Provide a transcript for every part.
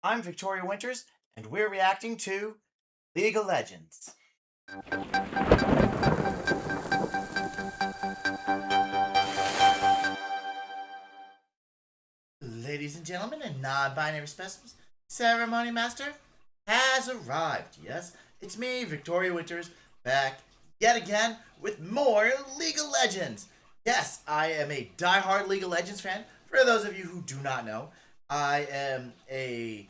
I'm Victoria Winters, and we're reacting to League of Legends. Ladies and gentlemen, and non-binary specimens, Ceremony Master has arrived. Yes, it's me, Victoria Winters, back yet again with more League of Legends. Yes, I am a die-hard League of Legends fan. For those of you who do not know, I am a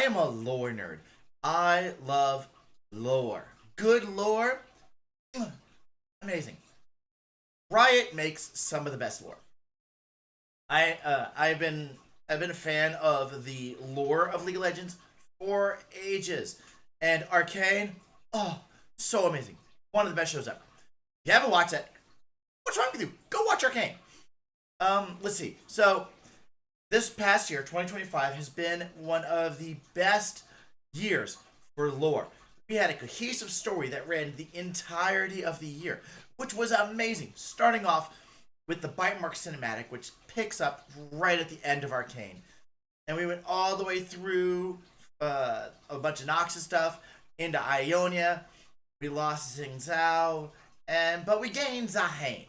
lore nerd. I love lore. Good lore, amazing. Riot makes some of the best lore. I've been a fan of the lore of League of Legends for ages, and Arcane, oh, so amazing. One of the best shows ever. If you haven't watched it, what's wrong with you? Go watch Arcane. Let's see. So this past year, 2025, has been one of the best years for lore. We had a cohesive story that ran the entirety of the year, which was amazing. Starting off with the Bite Mark cinematic, which picks up right at the end of Arcane. And we went all the way through a bunch of Noxus stuff, into Ionia. We lost Xing Zhao, but we gained Zahane.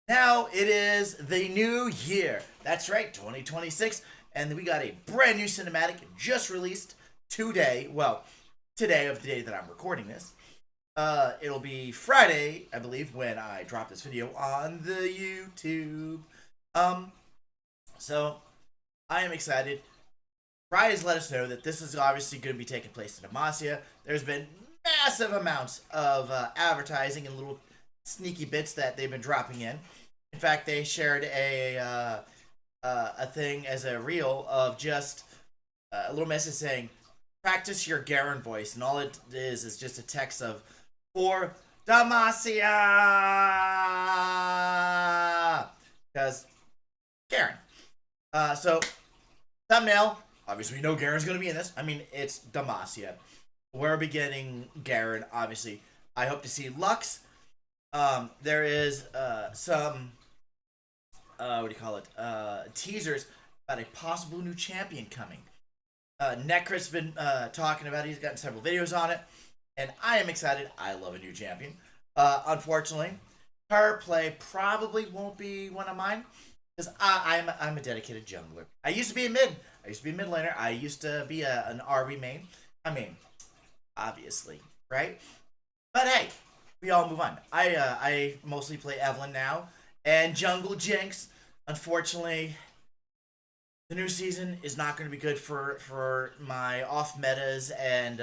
Now it is the new year. That's right, 2026. And we got a brand new cinematic just released today. Well, today of the day that I'm recording this. It'll be Friday, I believe, when I drop this video on the YouTube. So I am excited. Riot has let us know that this is obviously going to be taking place in Demacia. There's been massive amounts of advertising and little sneaky bits that they've been dropping in. In fact, they shared a thing as a reel of just a little message saying, "Practice your Garen voice," and all it is just a text of "for Demacia," because Garen. So thumbnail. Obviously, we know Garen's going to be in this. I mean, it's Demacia. We're beginning Garen, obviously. I hope to see Lux. There is some, teasers about a possible new champion coming. Necrit's been talking about it. He's gotten several videos on it. And I am excited. I love a new champion. Unfortunately, her play probably won't be one of mine. Because I'm a dedicated jungler. I used to be a mid. I used to be a mid laner. I used to be an RB main. I mean, obviously, right? But hey, we all move on. I mostly play Evelyn now. And Jungle Jinx. Unfortunately, the new season is not going to be good for my off metas and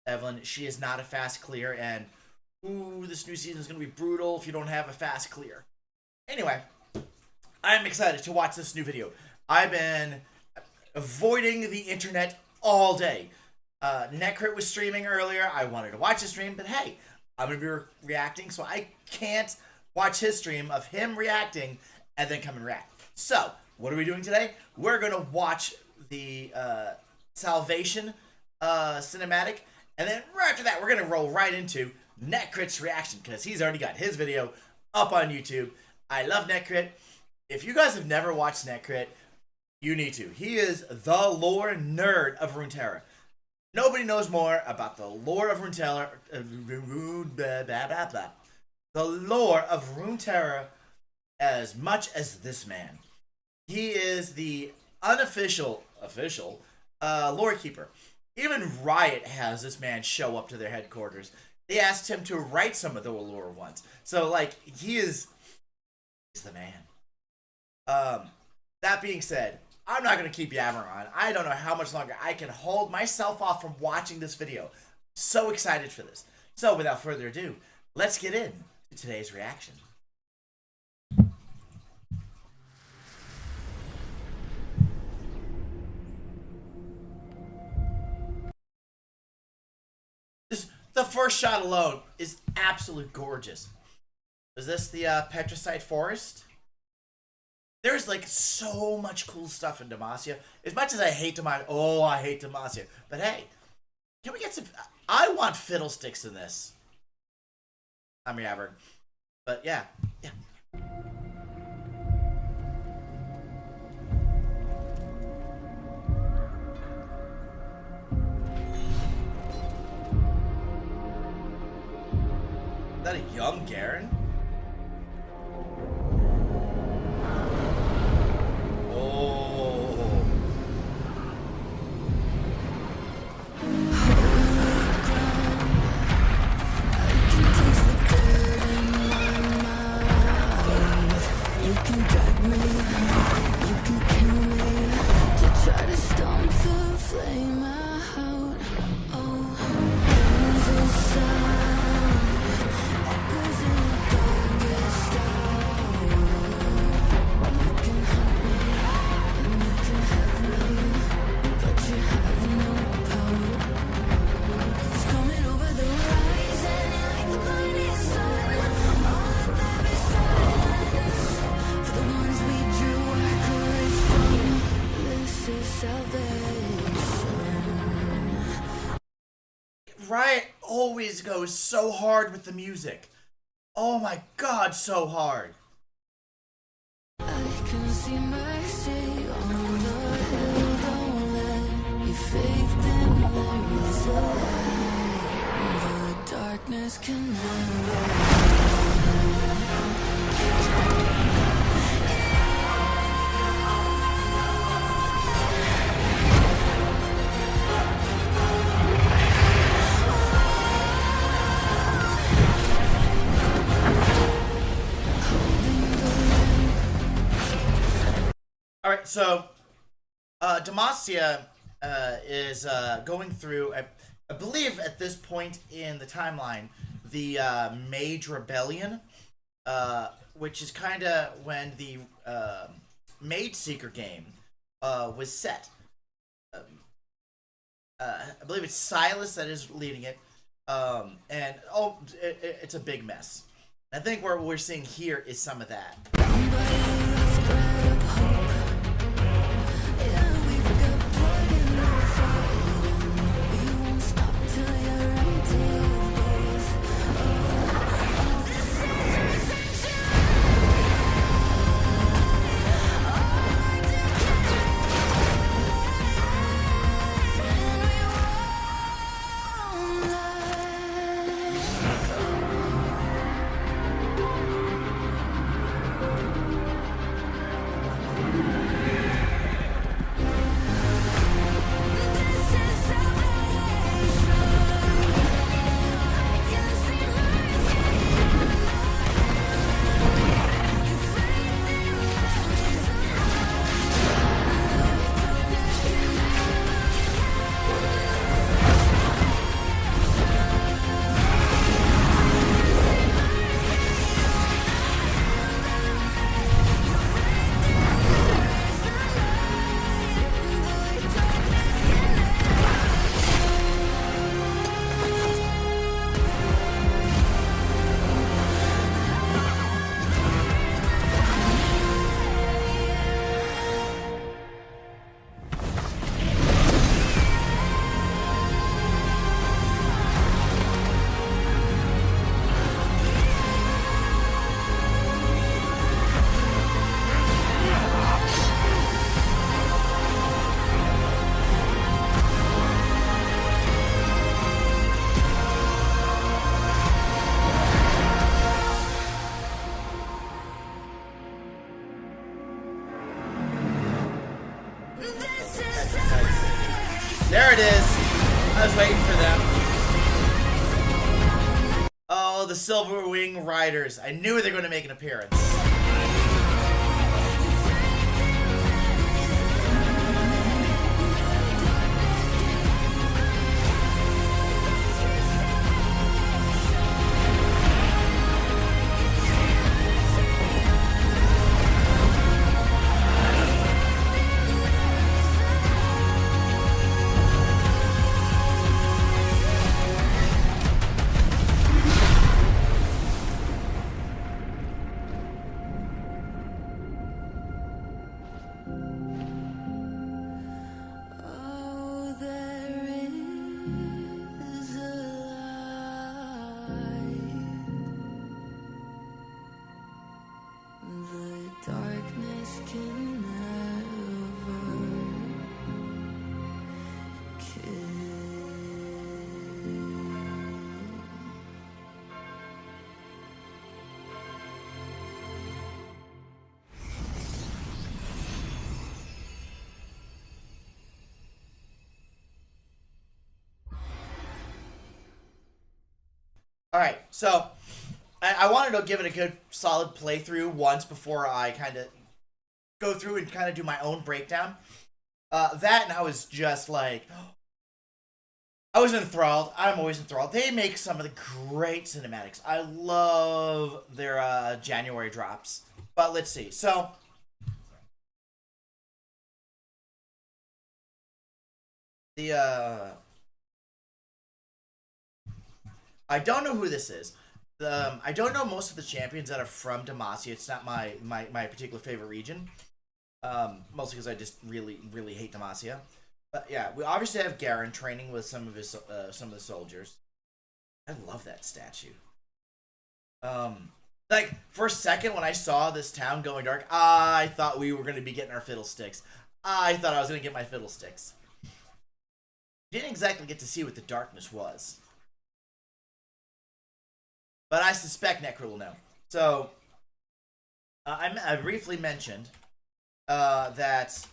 Evelyn. She is not a fast clear. And, ooh, this new season is going to be brutal if you don't have a fast clear. Anyway, I'm excited to watch this new video. I've been avoiding the internet all day. Necrit was streaming earlier. I wanted to watch his stream, but hey, I'm going to be reacting, so I can't watch his stream of him reacting and then come and react. So, what are we doing today? We're going to watch the Salvation cinematic, and then right after that, we're going to roll right into Necrit's reaction, because he's already got his video up on YouTube. I love Necrit. If you guys have never watched Necrit, you need to. He is the lore nerd of Runeterra. Nobody knows more about the lore of Runeterra, the lore of Runeterra as much as this man. He is the unofficial, lore keeper. Even Riot has this man show up to their headquarters. They asked him to write some of the lore once. So, like, he's the man. That being said, I'm not going to keep yammering on. I don't know how much longer I can hold myself off from watching this video. So excited for this. So without further ado, let's get in to today's reaction. The first shot alone is absolute gorgeous. Is this the Petricite Forest? There's like so much cool stuff in Demacia. As much as I hate Demacia, I hate Demacia. But hey, can we get some? I want fiddlesticks in this. I'm yabbering, but yeah. that a young Garen? Oh. You can drag me, you can kill me, to try to stomp the flame out. Oh, there's a sound, echoes in the darkest hour. You can hunt me, and you can have me, but you have no power. It's coming over the horizon, like the burning sun. All that there is silence. For the ones we drew our courage from, this is salvation. Riot always goes so hard with the music. Oh my god, so hard. I can see mercy on the hill. Don't let your faith dim. There is a light. The darkness can never. Alright, so Demacia is going through, I believe at this point in the timeline, the Mage Rebellion, which is kind of when the Mage Seeker game was set. I believe it's Silas that is leading it, and it's a big mess. I think what we're seeing here is some of that. There it is. I was waiting for them. Oh, the Silver Wing Riders. I knew they were going to make an appearance. All right, so I wanted to give it a good solid playthrough once before I kind of go through and kind of do my own breakdown. That and I was just like, I was enthralled. I'm always enthralled. They make some of the great cinematics. I love their January drops. But let's see. So the I don't know who this is. I don't know most of the champions that are from Demacia. It's not my particular favorite region. Mostly because I just really hate Demacia. But yeah, we obviously have Garen training with some of the soldiers. I love that statue. Like for a second when I saw this town going dark, I thought we were gonna be getting our fiddlesticks. I thought I was gonna get my fiddlesticks. Didn't exactly get to see what the darkness was, but I suspect Necro will know. So I briefly mentioned that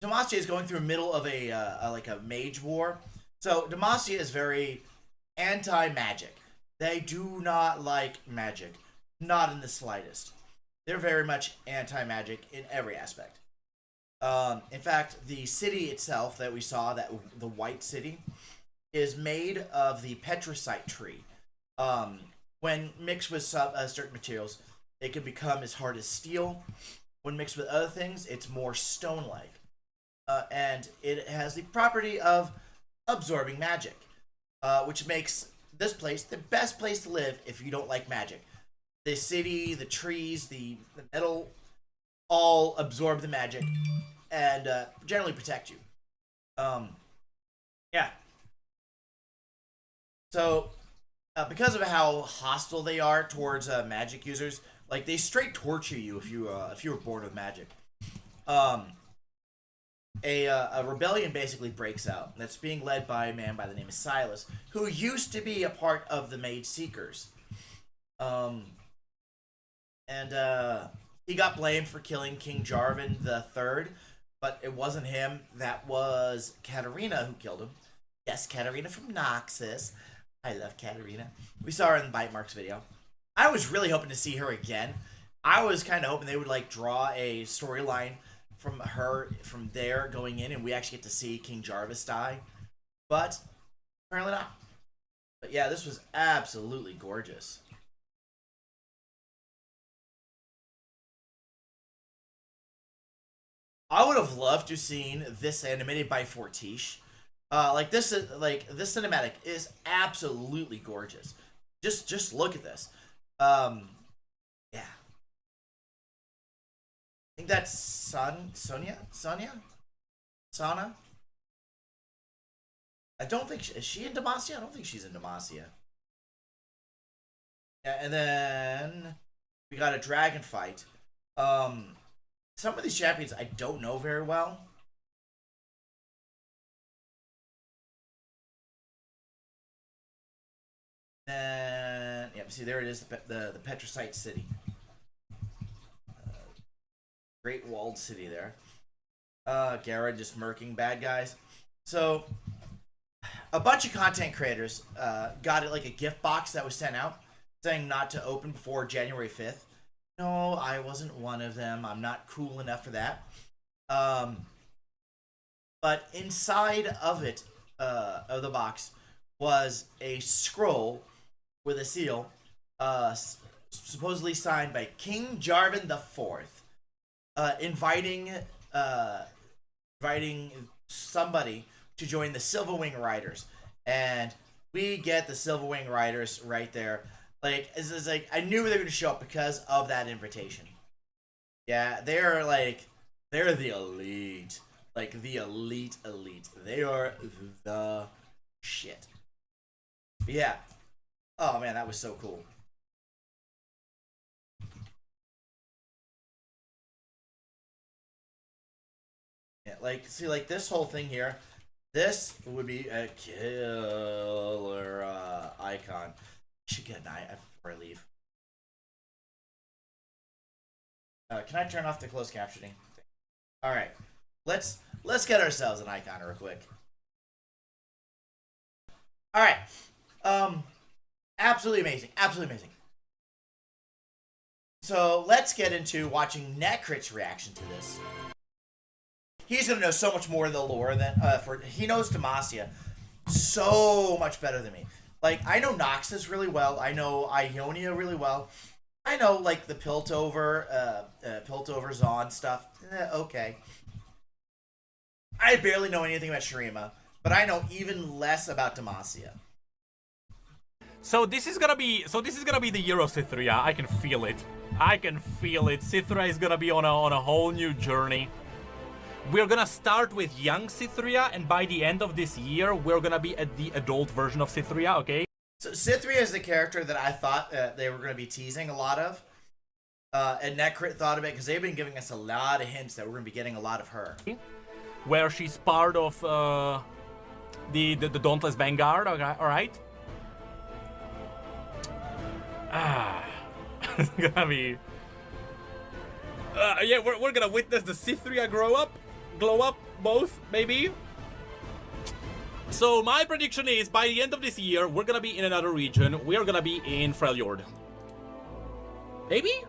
Demacia is going through the middle of a like a mage war. So Demacia is very anti-magic. They do not like magic, not in the slightest. They're very much anti-magic in every aspect. In fact, the city itself that we saw, that the White City, is made of the petricite tree. When mixed with some certain materials, it can become as hard as steel. When mixed with other things, it's more stone-like. And it has the property of absorbing magic, which makes this place the best place to live if you don't like magic. The city, the trees, the metal, all absorb the magic and generally protect you. Yeah. So, because of how hostile they are towards magic users, like they straight torture you if you were bored with magic. A rebellion basically breaks out that's being led by a man by the name of Silas, who used to be a part of the Mage Seekers. And he got blamed for killing King Jarvan the Third, but it wasn't him. That was Katarina who killed him. Yes, Katarina from Noxus. I love Katarina. We saw her in Bite Mark's video. I was really hoping to see her again. I was kind of hoping they would like draw a storyline from her from there going in, and we actually get to see King Jarvis die. But apparently not. But yeah, this was absolutely gorgeous. I would have loved to seen this animated by Fortiche. This cinematic is absolutely gorgeous. Just look at this. Yeah. I think that's Sana. I don't think is she in Demacia? I don't think she's in Demacia. Yeah, and then we got a dragon fight. Some of these champions I don't know very well. And yeah, see there it is, the Petricite City, Great Walled City there. Gara just murking bad guys. So a bunch of content creators got it like a gift box that was sent out saying not to open before January 5th. No, I wasn't one of them. I'm not cool enough for that. But inside of it, of the box, was a scroll with a seal, supposedly signed by King Jarvan the Fourth, inviting somebody to join the Silverwing Riders, and we get the Silverwing Riders right there. Like it's like I knew they were going to show up because of that invitation. Yeah, they're the elite, like the elite. They are the shit. But yeah. Oh man, that was so cool. Yeah, like see, like this whole thing here. This would be a killer icon. I should get an eye before I leave. Can I turn off the closed captioning? All right, let's get ourselves an icon real quick. All right. Absolutely amazing. Absolutely amazing. So let's get into watching Necrit's reaction to this. He's gonna know so much more of the lore than he knows Demacia so much better than me. Like, I know Noxus really well. I know Ionia really well. I know, like, the Piltover Zon stuff. Okay. I barely know anything about Shurima, but I know even less about Demacia. So this is gonna be the year of Cytheria. I can feel it. I can feel it. Cytheria is gonna be on a whole new journey. We're gonna start with young Cytheria, and by the end of this year, we're gonna be at the adult version of Cytheria, okay? So Cytheria is the character that I thought they were gonna be teasing a lot of. And Necrit thought of it because they've been giving us a lot of hints that we're gonna be getting a lot of her. Where she's part of the Dauntless Vanguard, okay, alright? It's gonna be... yeah, we're gonna witness the Cytheria glow up, both, maybe. So my prediction is, by the end of this year, we're gonna be in another region. We're gonna be in Freljord. Maybe?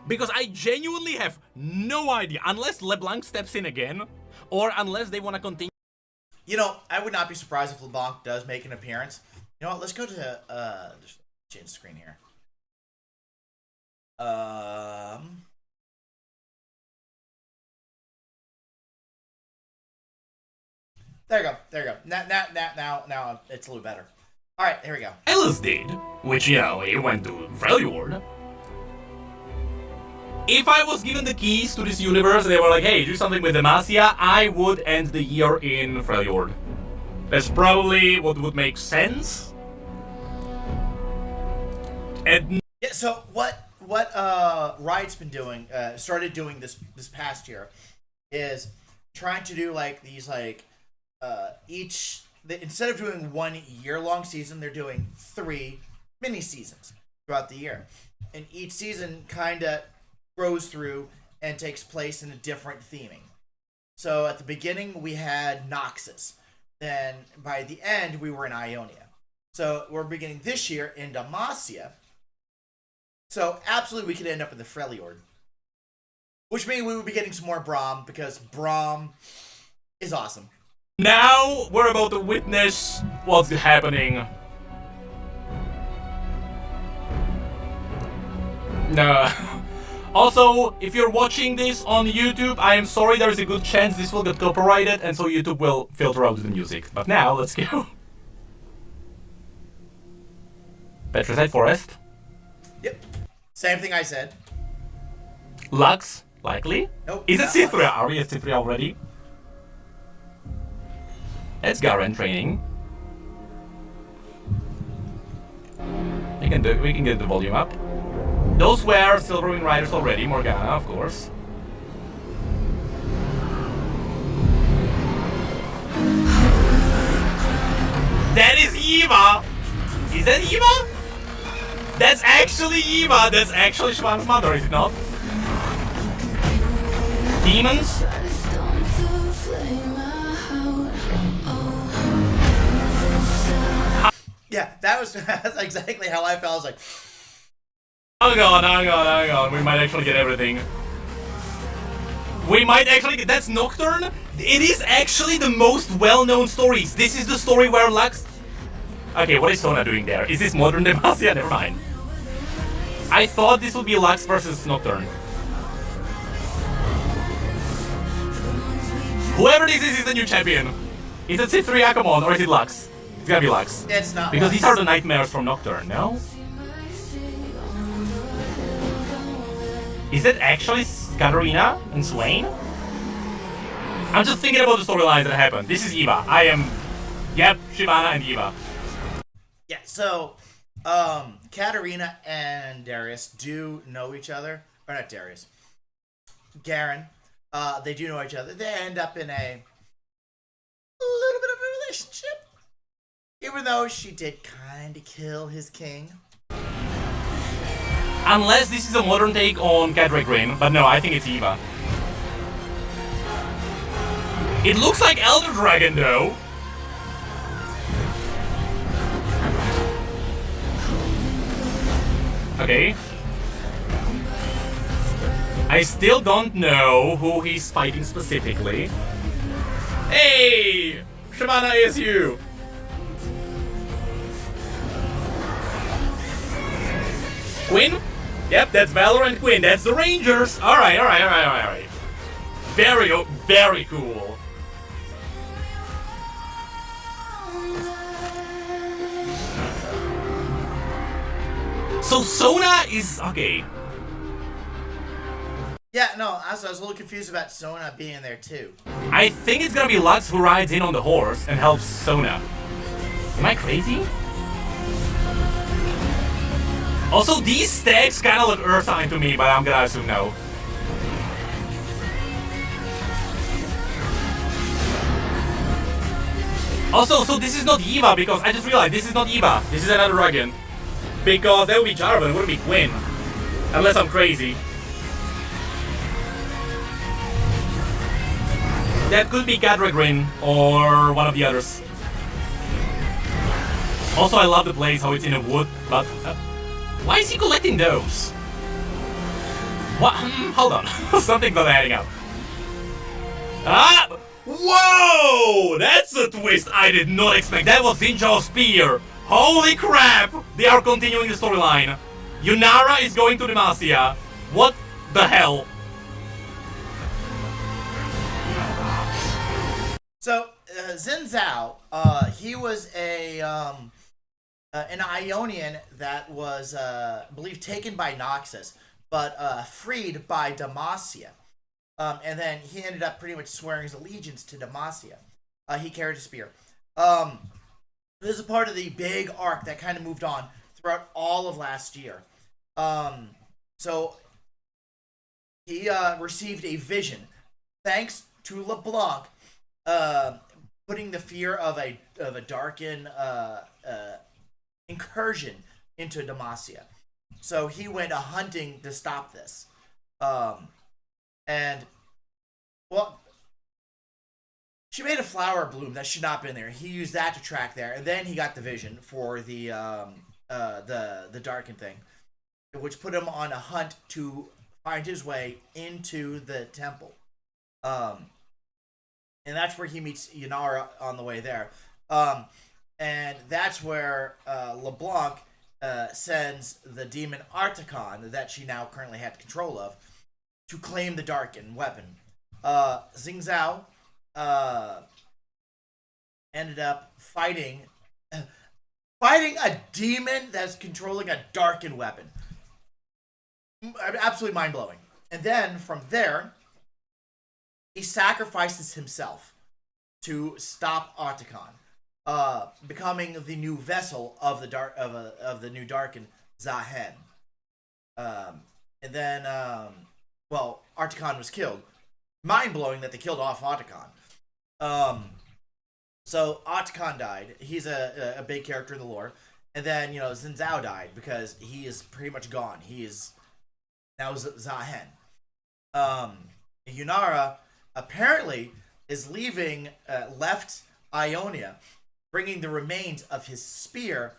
Because I genuinely have no idea, unless LeBlanc steps in again, or unless they want to continue. You know, I would not be surprised if LeBlanc does make an appearance. You know what, let's go to, just change the screen here. There you go. Now it's a little better. All right, here we go. Ellis did, which, you know, he went to Freljord. If I was given the keys to this universe and they were like, hey, do something with Demacia, I would end the year in Freljord. That's probably what would make sense. And yeah, so what Riot's been doing, started doing this past year, is trying to do like these like instead of doing 1 year-long season, they're doing 3 mini seasons throughout the year, and each season kind of goes through and takes place in a different theming. So at the beginning we had Noxus, then by the end we were in Ionia. So we're beginning this year in Demacia. So absolutely we could end up in the Freljord, which means we would be getting some more Braum, because Braum is awesome. now we're about to witness what's happening. No. Also, if you're watching this on YouTube, I am sorry, there's a good chance this will get copyrighted, and so YouTube will filter out the music. But now, let's go. Petricite Forest. Yep. Same thing I said. Lux, likely. Nope. Is it not Cytheria? Lux. Are we at Cytheria already? It's Garen training. We can get the volume up. Those were Silverwing Riders already, Morgana, of course. That is Eva! Is that Eva? That's actually Eva! That's actually Schwann's mother, is it not? Demons? Yeah, that's exactly how I felt. I was like, Hang on. We might actually get everything. We might actually get... That's Nocturne? It is actually the most well-known stories. This is the story where Lux... Okay, what is Sona doing there? Is this modern Demacia? Never mind. I thought this would be Lux versus Nocturne. Whoever this is the new champion. Is it Cytheria, come on, or is it Lux? It's gotta be Lux. it's not. Because Lux. these are the nightmares from Nocturne, no? Is it actually Katarina and Swain? I'm just thinking about the storylines that happened. This is Eva. I am... Yep, Shyvana and Eva. Yeah, so, Katarina and Darius do know each other. Or not Darius. Garen. They do know each other. They end up in a little bit of a relationship. Even though she did kind of kill his king. Unless this is a modern take on Cadre Green, but no, I think it's Eva. It looks like Elder Dragon, though. Okay. I still don't know who he's fighting specifically. Hey! Shyvana ASU! Quinn? Yep, that's Valorant Quinn. That's the Rangers. Alright. Very cool. So Sona is okay. Yeah, no, I was a little confused about Sona being there too. I think it's gonna be Lux who rides in on the horse and helps Sona. Am I crazy? Also, these stacks kinda look Earth sign to me, but I'm gonna assume no. Also, so this is not Eva, because I just realized this is not Eva. This is another dragon. Because that would be Jarvan, it wouldn't be Quinn. Unless I'm crazy. That could be Gadregrin or one of the others. Also, I love the place, how it's in a wood, but... why is he collecting those? What? Hold on. Something's not adding up. Ah! Whoa! That's a twist I did not expect. That was Xin Zhao's spear. Holy crap! They are continuing the storyline. Yunara is going to Demacia. What the hell? So, Xin Zhao, he was an Ionian that was, I believe, taken by Noxus, but freed by Demacia. And then he ended up pretty much swearing his allegiance to Demacia. He carried a spear. This is a part of the big arc that kind of moved on throughout all of last year. So he received a vision thanks to LeBlanc putting the fear of a Darkin incursion into Demacia. So he went hunting to stop this. And, well, she made a flower bloom that should not have been there. He used that to track there, and then he got the vision for the Darkin thing, which put him on a hunt to find his way into the temple. And that's where he meets Yunara on the way there. And that's where LeBlanc sends the demon Arcane that she now currently had control of to claim the Darkin weapon. Xin Zhao ended up fighting a demon that's controlling a Darkin weapon. Absolutely mind-blowing. And then from there, he sacrifices himself to stop Arcane, becoming the new vessel of the new Darkin, Zahen. And then well, Arcane was killed. Mind-blowing that they killed off Arcane. So Arcane died. He's a big character in the lore. And then, Xin Zhao died because he is pretty much gone. He is now Zahen. Yunara apparently is left Ionia, bringing the remains of his spear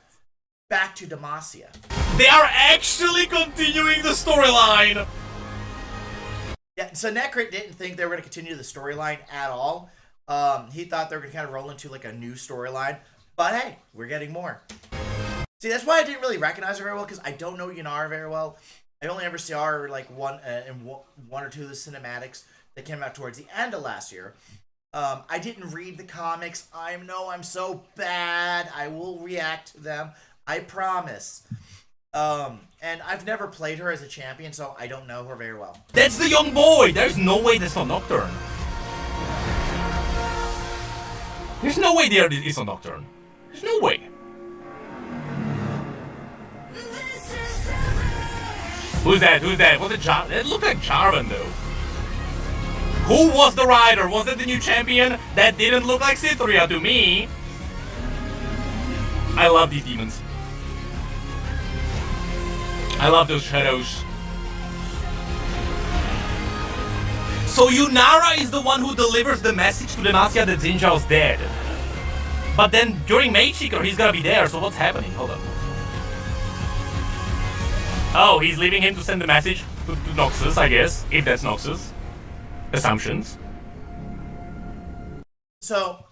back to Demacia. They are actually continuing the storyline! Yeah, so Necrit didn't think they were going to continue the storyline at all. He thought they were going to kind of roll into like a new storyline. But hey, we're getting more. See, that's why I didn't really recognize her very well, because I don't know Yunara very well. I only ever saw her like one or two of the cinematics that came out towards the end of last year. I didn't read the comics. I know I'm so bad. I will react to them. I promise. And I've never played her as a champion, so I don't know her very well. That's the young boy! There's no way that's on Nocturne. There's no way there is on Nocturne. There's no way. Who's that? Was it Jarvan? It looked like Jarvan, though. Who was the rider? Was it the new champion? That didn't look like Cytheria to me. I love these demons. I love those shadows. So Yunara is the one who delivers the message to Demacia that Xin Zhao's dead. But then during Mage Seeker he's gonna be there, so what's happening? Hold on. Oh, he's leaving him to send the message to Noxus, I guess, if that's Noxus. Assumptions. So,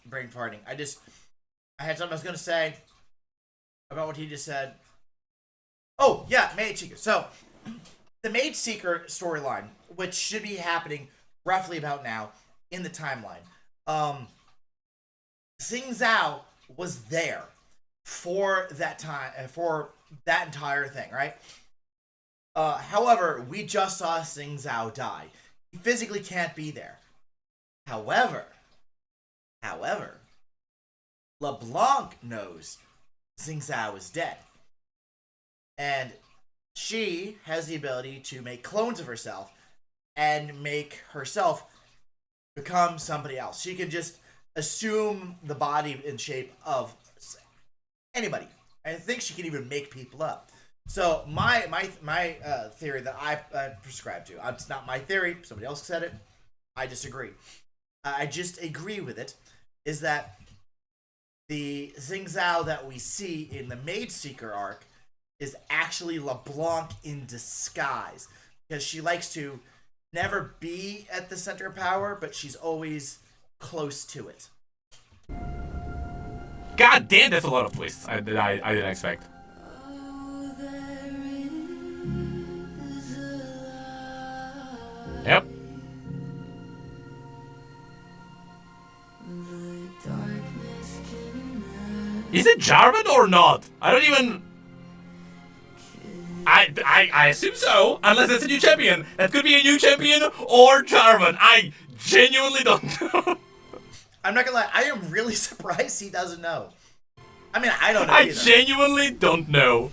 brain farting. I had something I was gonna say about what he just said. Oh yeah, Mage Seeker. So, the Mage Seeker storyline, which should be happening roughly about now in the timeline. Sing Zhao was there for that time, for that entire thing, right? However, we just saw Sing Zhao die. He physically can't be there. However, LeBlanc knows Sing Zhao is dead. And she has the ability to make clones of herself and make herself become somebody else. She can just assume the body and shape of anybody. I think she can even make people up. So my theory that I prescribe to, it's not my theory, somebody else said it, I disagree. I just agree with it, is that the Sing Zhao that we see in the Mage Seeker arc is actually LeBlanc in disguise. Because she likes to never be at the center of power, but she's always close to it. God damn, that's a lot of twists I didn't expect. Yep. Is it Jarvan or not? I don't even... I assume so, unless it's a new champion. That could be a new champion or Jarvan. I genuinely don't know. I'm not gonna lie, I am really surprised he doesn't know. I mean, I don't know either. I genuinely don't know.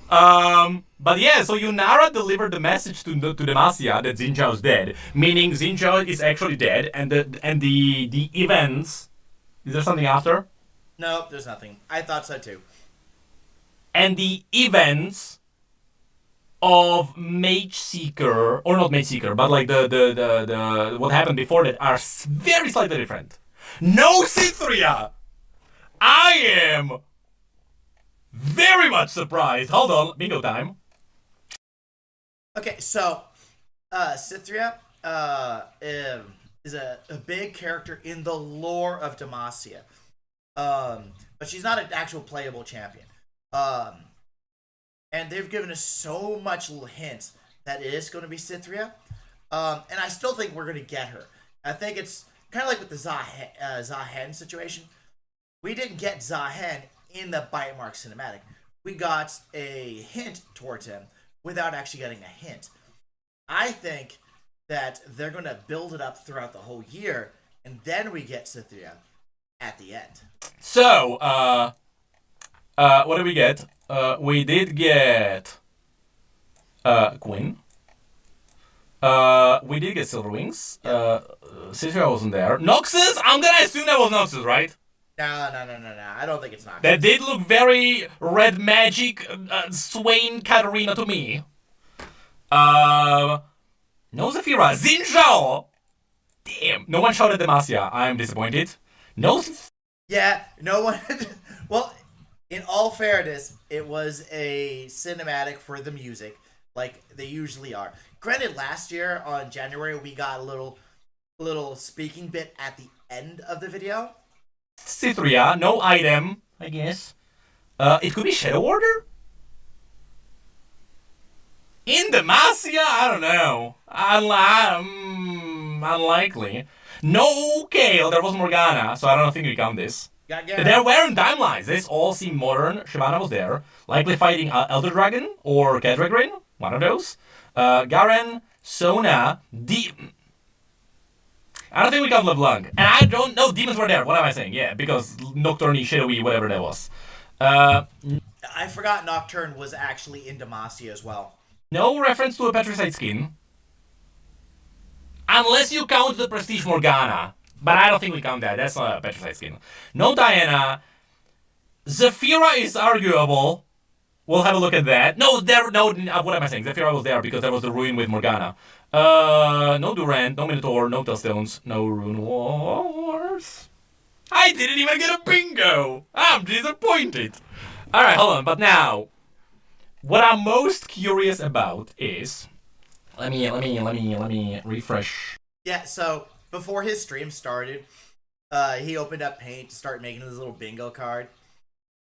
But yeah, so Yunara delivered the message to Demacia that Xin Zhao's dead, meaning Xin Zhao is actually dead, and the events. Is there something after? No, there's nothing. I thought so too. And the events of Mage Seeker, or not Mage Seeker, but like the what happened before that are very slightly different. No Cythria! I am very much surprised. Hold on, bingo time. Okay, so Cythria is a big character in the lore of Demacia. But she's not an actual playable champion. And they've given us so much hints that it is going to be Cythria. And I still think we're going to get her. I think it's kind of like with the Zahen situation. We didn't get Zahen in the Bite Mark cinematic. We got a hint towards him without actually getting a hint. I think that they're going to build it up throughout the whole year, and then we get Cythria at the end. So, what did we get? We did get Quinn. We did get Silverwings. Cythria wasn't there. Noxus? I'm gonna assume that was Noxus, right? No. I don't think it's Noxus. That did look very red magic Swain Katarina to me. No Zafira. Xin Zhao! Damn. No one shouted Demacia. I'm disappointed. No... Yeah, no one... Well, in all fairness, it was a cinematic for the music, like they usually are. Granted, last year on January, we got a little speaking bit at the end of the video. Cythria, no item, I guess. It could be Shadow Order? In Demacia? I don't know. Unlikely. No Kale, there was Morgana, so I don't think we count this. There weren't timelines. This all seem modern. Shyvana was there. Likely fighting Elder Dragon or Kedregrin. One of those. Garen, Sona, I don't think we count LeBlanc. And I don't know demons were there. What am I saying? Yeah, because Nocturne, Shadowy, whatever that was. I forgot Nocturne was actually in Demacia as well. No reference to a Petricite skin. Unless you count the Prestige Morgana. But I don't think we count that. That's not a Petricite skin. No Diana. Zafira is arguable. We'll have a look at that. No, what am I saying? Zafira was there because there was the ruin with Morgana. No Durant, no Minotaur, no Tellstones, no Rune Wars. I didn't even get a bingo! I'm disappointed. Alright, hold on, but now, what I'm most curious about is... Let me refresh. Yeah, so before his stream started, he opened up Paint to start making his little bingo card.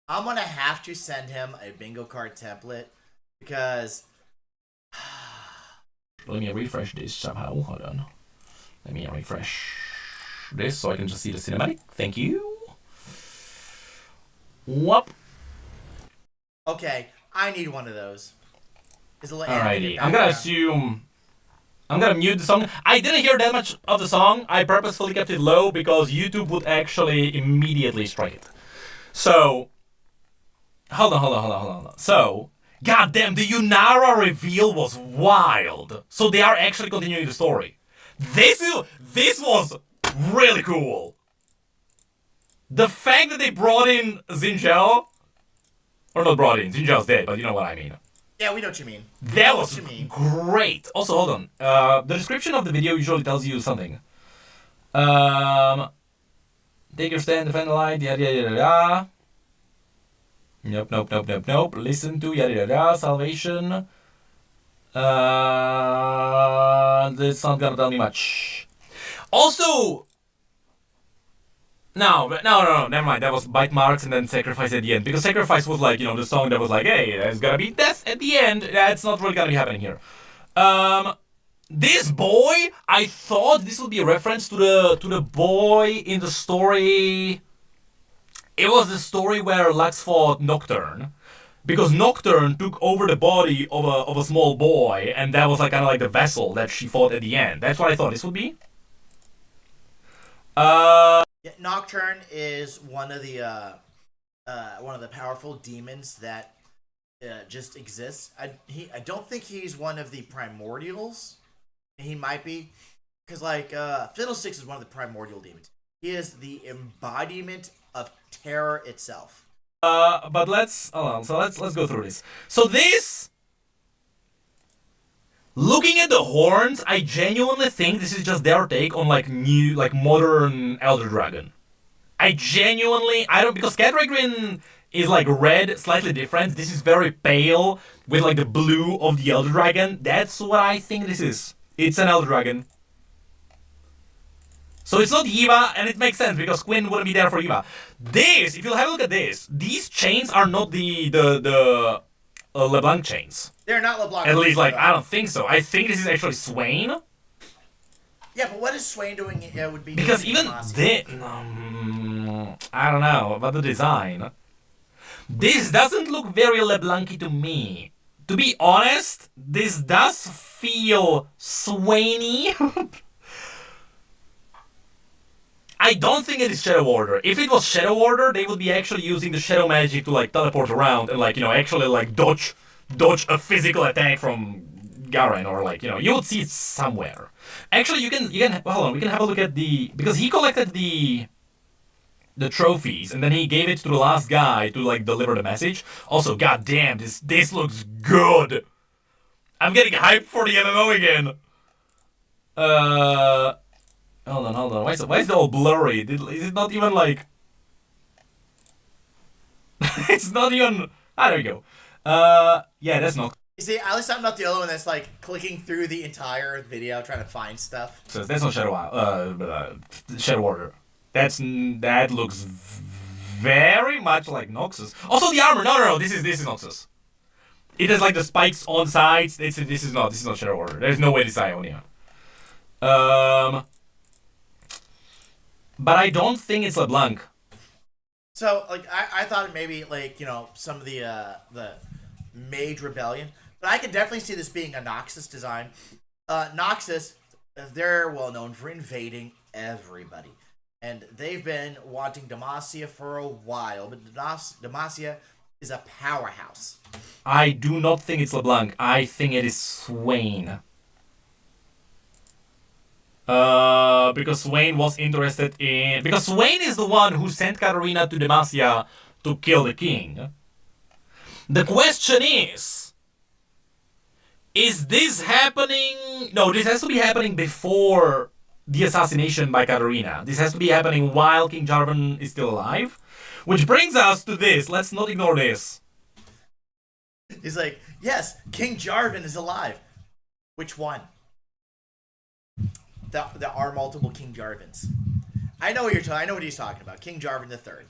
I'm gonna have to send him a bingo card template because... Let me refresh this somehow, hold on. Let me refresh this so I can just see the cinematic. Thank you. Whoop. Okay, I need one of those. Alrighty, I'm gonna assume... I'm gonna mute the song. I didn't hear that much of the song. I purposefully kept it low because YouTube would actually immediately strike it. So... Hold on. So... Goddamn, the Yunara reveal was wild. So they are actually continuing the story. This was really cool. The fact that they brought in Xinjiao... Or not brought in, Xinjiao's dead, but you know what I mean. Yeah, we know what you mean. That was great. Also, hold on. The description of the video usually tells you something. Take your stand, defend the light, yada yada yada. Nope. Listen to yada yada yada. Salvation. That's not gonna tell me much. Also... No, never mind. That was bite marks and then sacrifice at the end. Because sacrifice was like, the song that was like, hey, there's gonna be death at the end. That's not really gonna be happening here. This boy, I thought this would be a reference to the boy in the story. It was the story where Lux fought Nocturne. Because Nocturne took over the body of a small boy, and that was like kind of like the vessel that she fought at the end. That's what I thought this would be. Yeah, Nocturne is one of the powerful demons that just exists. I don't think he's one of the primordials. He might be, because like Fiddlesticks is one of the primordial demons. He is the embodiment of terror itself. But let's go through this. So this. Looking at the horns, I genuinely think this is just their take on modern Elder Dragon. Because Catragrin is like red, slightly different. This is very pale with like the blue of the Elder Dragon. That's what I think this is. It's an Elder Dragon. So it's not Eva, and it makes sense because Quinn wouldn't be there for Eva. This, if you'll have a look at this, these chains are not the LeBlanc chains. They're not LeBlanc. At least, I don't think so. I think this is actually Swain. Yeah, but what is Swain doing? Would be because even this, I don't know about the design. This doesn't look very LeBlanc-y to me. To be honest, this does feel Swainy. I don't think it is Shadow Order. If it was Shadow Order, they would be actually using the shadow magic to teleport around and actually dodge a physical attack from Garen, or you would see it somewhere. Actually, you can hold on. We can have a look at because he collected the trophies and then he gave it to the last guy to deliver the message. Also, goddamn, this looks good. I'm getting hyped for the MMO again. Hold on. Why is it all blurry? Is it not even it's not even... there you go. Yeah, that's not... You see, at least I'm not the only one that's clicking through the entire video trying to find stuff. So that's not Shadow Order. That looks very much like Noxus. Also the armor. No. This is Noxus. It has the spikes on sides. This is not Shadow Order. There's no way this is Ionia. But I don't think it's LeBlanc. So I thought it maybe some of the Mage Rebellion, but I could definitely see this being a Noxus design. Noxus, they're well known for invading everybody, and they've been wanting Demacia for a while. But Demacia is a powerhouse. I do not think it's LeBlanc. I think it is Swain. Because Swain was interested in... Because Swain is the one who sent Katarina to Demacia to kill the king. The question is this happening... No, this has to be happening before the assassination by Katarina. This has to be happening while King Jarvan is still alive. Which brings us to this. Let's not ignore this. He's like, yes, King Jarvan is alive. Which one? There are multiple King Jarvans. I know what you're talking. I know what he's talking about. King Jarvan III.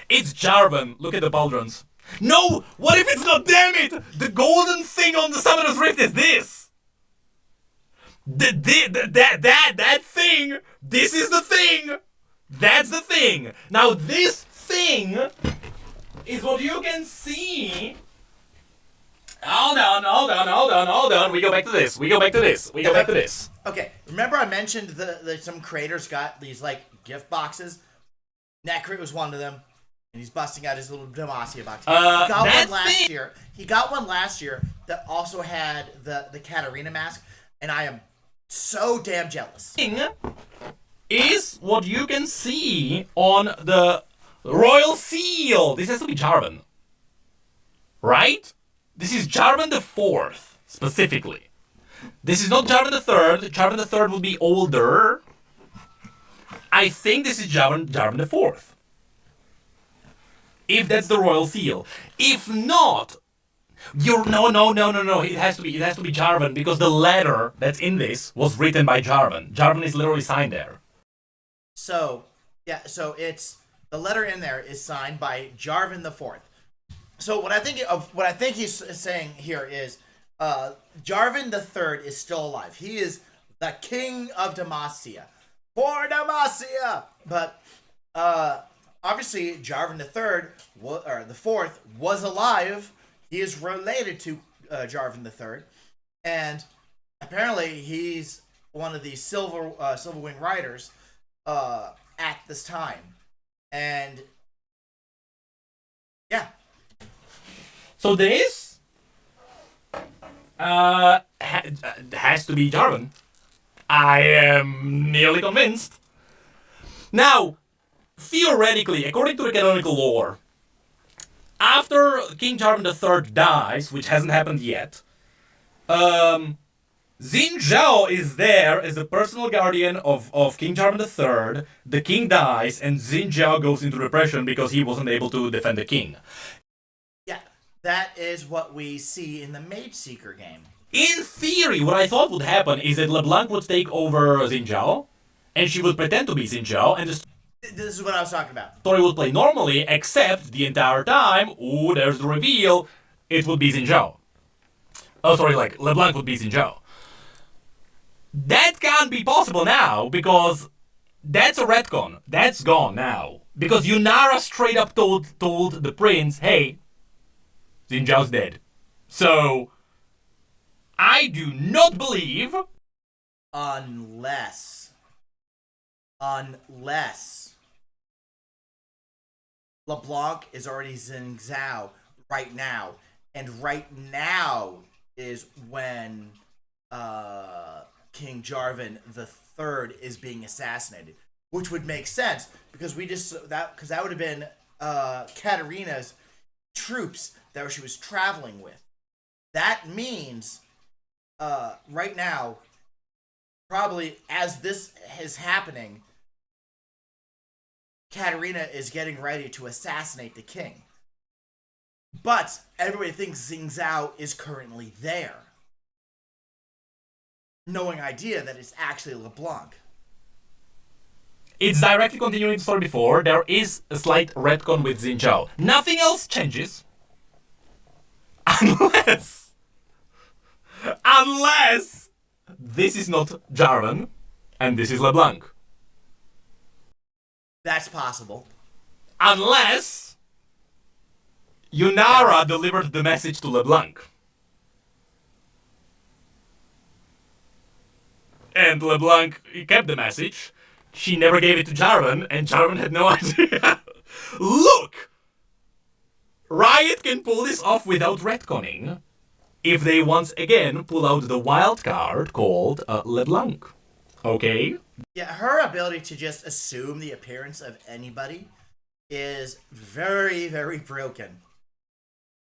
It's Jarvan. Look at the pauldrons. No! What if it's not? Damn it! The golden thing on the Summoner's Rift is this! That thing! This is the thing! That's the thing! Now this thing is what you can see. Hold on. We go back to this. Okay, remember I mentioned that some creators got these, like, gift boxes? Necrit was one of them. And he's busting out his little Demacia box. He got one last year that also had the Katarina mask, and I am so damn jealous. Thing is what you can see on the Royal Seal. This has to be Jarvan. Right? This is Jarvan the 4th, specifically. This is not Jarvan the 3rd. Jarvan the 3rd will be older. I think this is Jarvan the 4th. If that's the Royal Seal. If not, no. It has to be Jarvan, because the letter that's in this was written by Jarvan. Jarvan is literally signed there. So it's the letter in there is signed by Jarvan the 4th. So what I think he's saying here is Jarvan the 3rd is still alive. He is the king of Demacia. For Demacia! But obviously, Jarvan the 3rd, or the 4th, was alive. He is related to Jarvan the 3rd, and apparently he's one of the Silverwing riders at this time. And yeah. So this has to be Jarvan. I am nearly convinced. Now, theoretically, according to the canonical lore, after King Jarvan III dies, which hasn't happened yet, Xin Zhao is there as the personal guardian of King Jarvan III. The king dies, and Xin Zhao goes into depression because he wasn't able to defend the king. Yeah, that is what we see in the Mage Seeker game. In theory, what I thought would happen is that LeBlanc would take over Xin Zhao, and she would pretend to be Xin Zhao, and the This is what I was talking about. story would play normally, except the entire time, there's the reveal, it would be Xin Zhao. Oh, sorry, like, LeBlanc would be Xin Zhao. That can't be possible now, because that's a retcon. That's gone now. Because Yunara straight up told the prince, hey, Xin Zhao's dead. So, I do not believe... Unless LeBlanc is already Xin Zhao right now, and right now is when King Jarvan the Third is being assassinated, which would make sense because that would have been Katarina's troops that she was traveling with. That means right now, probably as this is happening, Katarina is getting ready to assassinate the king. But everybody thinks Xin Zhao is currently there. Knowing idea that it's actually LeBlanc. It's directly continuing the story before. There is a slight retcon with Xin Zhao. Nothing else changes. Unless this is not Jarvan and this is LeBlanc. That's possible. Unless Yunara delivered the message to LeBlanc. And LeBlanc kept the message. She never gave it to Jarvan, and Jarvan had no idea. Look! Riot can pull this off without retconning if they once again pull out the wild card called LeBlanc. Okay? Yeah, her ability to just assume the appearance of anybody is very, very broken.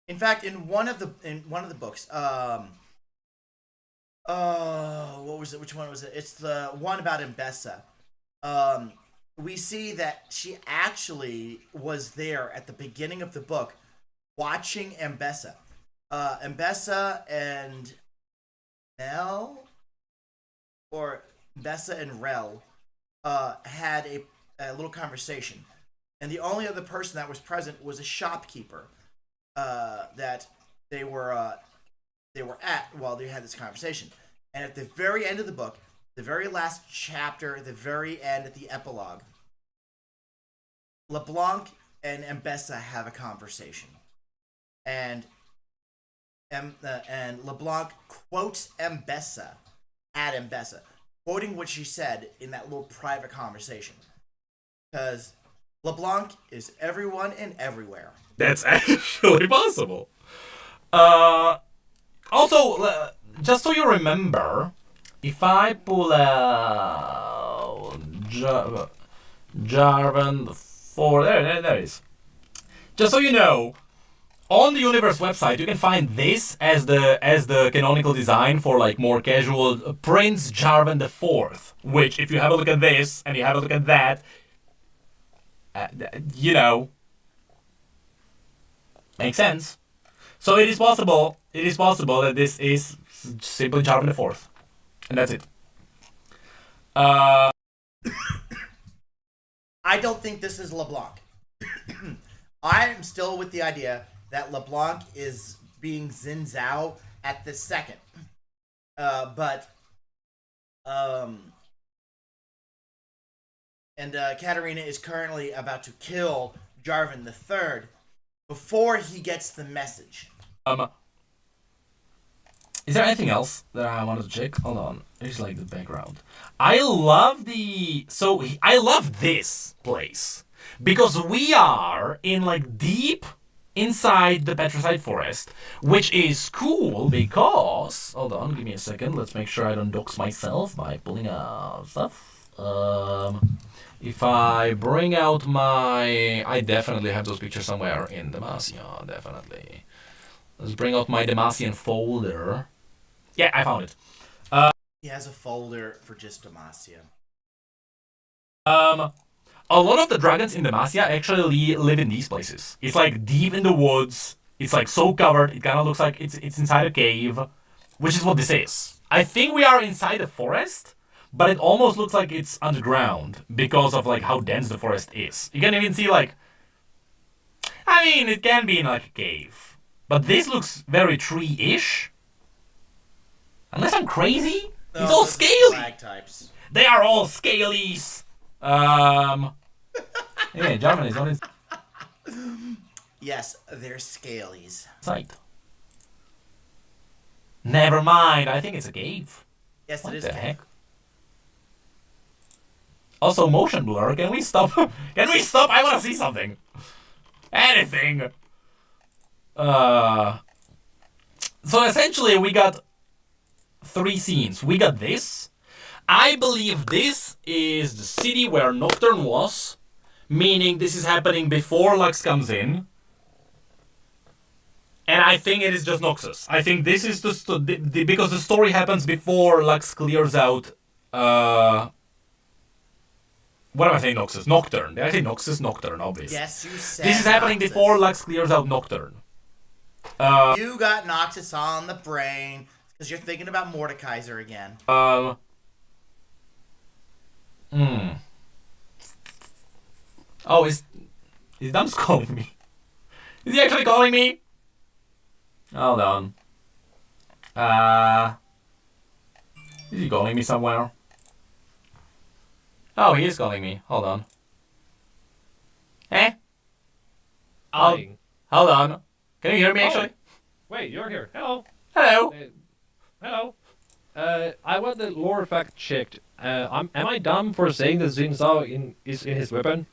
In fact, in one of the books, What was it? Which one was it? It's the one about Mbessa. We see that she actually was there at the beginning of the book watching Mbessa. Mbessa and Mel, or Mbessa and Rel, had a little conversation. And the only other person that was present was a shopkeeper that they were at while they had this conversation. And at the very end of the book, the very last chapter, the very end, at the epilogue, LeBlanc and Mbessa have a conversation, and LeBlanc quotes Mbessa at Mbessa, quoting what she said in that little private conversation, because LeBlanc is everyone and everywhere. That's actually possible. Also, just so you remember, if I pull out Jarvan 4, there it is. Just so you know, on the Universe website, you can find this as the canonical design for like more casual Prince Jarvan the Fourth. Which, if you have a look at this and you have a look at that, you know, makes sense. So it is possible that this is simply Jarvan the Fourth, and that's it. I don't think this is LeBlanc. I am still with the idea that LeBlanc is being Xin Zhao at this second. Katarina is currently about to kill Jarvan the Third before he gets the message. Is there anything else that I wanted to check? Hold on. Here's like the background. I love this place because we are in like deep inside the Petrified Forest, which is cool because, hold on, give me a second. Let's make sure I don't dox myself by pulling out stuff. If I bring out I definitely have those pictures somewhere in Demacia, definitely. Let's bring out my Demacian folder. Yeah, I found it. He has a folder for just Demacia. A lot of the dragons in Demacia actually live in these places. It's like deep in the woods. It's like so covered. It kind of looks like it's inside a cave, which is what this is. I think we are inside a forest, but it almost looks like it's underground because of like how dense the forest is. You can even see like, I mean, it can be in like a cave, but this looks very tree-ish. Unless I'm crazy, it's all scaly. Types. They are all scalies. Yeah, Jarvan is on his Yes, they're scalies. site. Never mind, I think it's a cave. Yes, What it is. the Cave. heck? Also, motion blur. Can we stop? Can we stop? I want to see something. Anything. So essentially, we got 3 scenes. We got this. I believe this is the city where Nocturne was, meaning this is happening before Lux comes in. And I think it is just Noxus. I think this is because the story happens before Lux clears out. What am I saying? Noxus? Nocturne. Did I say Noxus? Nocturne, obviously. Yes, you said. This is happening Noxus. before Lux clears out Nocturne. You got Noxus on the brain because you're thinking about Mordekaiser again. Oh, is Dams calling me? Is he actually calling me? Hold on. Is he calling me somewhere? Oh, he is calling me. Hold on. Eh? Hi. Hold on. Can you hear me Oh. actually? Wait, you're here. Hello. Hello. Hello. I want the lore fact checked. Am I dumb for saying that Xin Zhao is in his weapon?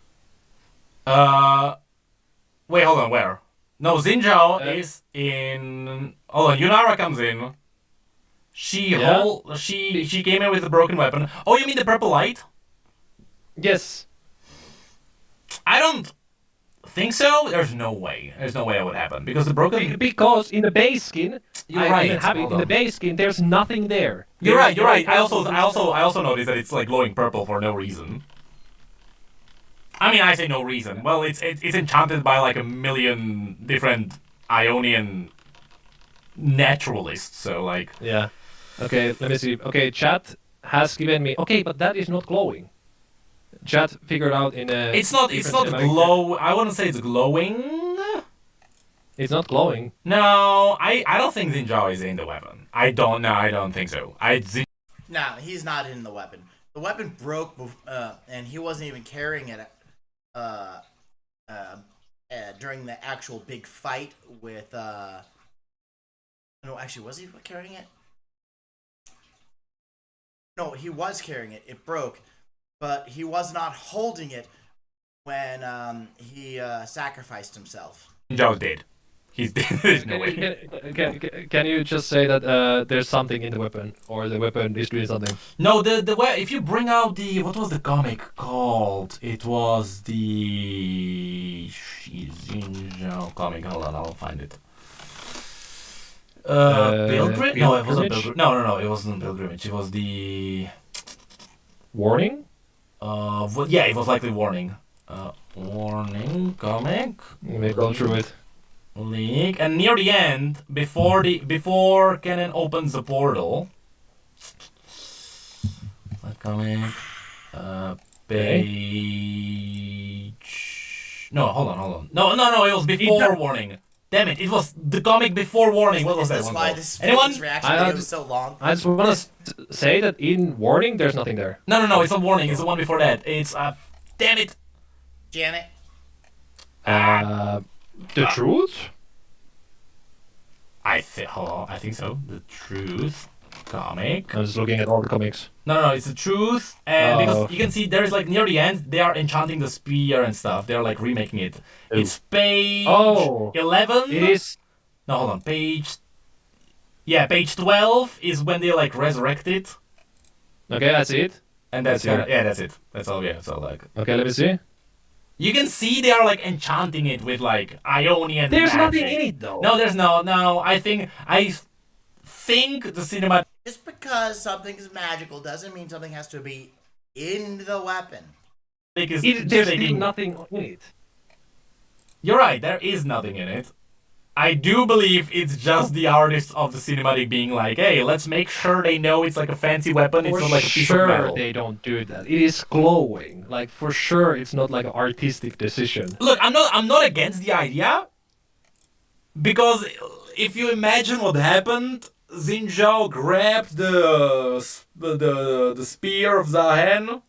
Wait, hold on, where? No, Xinjiao Uh, is in... Hold on, Yunara comes in. She came in with a broken weapon. Oh, you mean the purple light? Yes. I don't think so? There's no way. There's no way that would happen because the broken. Because in the base skin, You're right. In the base skin, there's nothing there. You're right. You're right. I also noticed that it's like glowing purple for no reason. I mean, I say no reason. Well, it's enchanted by like a million different Ionian naturalists. So like. Yeah. Okay. Let me see. Okay, chat has given me. Okay, but that is not glowing. Chat figured out in a. It's not glow. I wouldn't say it's glowing. It's not glowing. No, I don't think Xinjiao is in the weapon. I don't think so. No, he's not in the weapon. The weapon broke, and he wasn't even carrying it during the actual big fight with. No, actually, was he carrying it? No, he was carrying it. It broke, but he was not holding it when he sacrificed himself. Xinjiao's dead. He's dead. There's no way. Can you just say that there's something in the weapon, or the weapon is doing something? No, the way if you bring out the what was the comic called? It was the Xinjiao comic. Hold on, I'll find it. Pilgrimage? No, it wasn't Pilgrimage. No, it wasn't Pilgrimage. It was the Warning. Yeah, it was likely Warning. Warning comic. Let me go through it. League, and near the end, before Kennen opens the portal. That comic. Page. No, hold on. No. It was before Warning. Damn it! It was the comic before Warning. What was that one called? Anyone? This reaction video was so long. I just want to say that in Warning, there's nothing there. No. It's not Warning. It's the one before that. It's damn it. Janet. The Truth? I think so. The Truth comic. I'm just looking at all the comics. No, it's the Truth, and because you can see there's like near the end they are enchanting the spear and stuff. They're like remaking it. Ooh. It's page 11. It is. No, hold on. Page 12 is when they like resurrect it. Okay, that's it. And that's that's it. That's all. Yeah, so like. Okay, let me see. You can see they are like enchanting it with like Ionian. There's magic. nothing in it though. No, there's no. I think the cinema. Just because something is magical doesn't mean something has to be in the weapon. There's still nothing in it. You're right, there is nothing in it. I do believe it's just the artists of the cinematic being like, hey, let's make sure they know it's like a fancy weapon, it's not like a piece of metal. They don't do that. It is glowing. Like, for sure, it's not like an artistic decision. Look, I'm not against the idea, because if you imagine what happened, Xinjiao grabbed the spear of Zahen.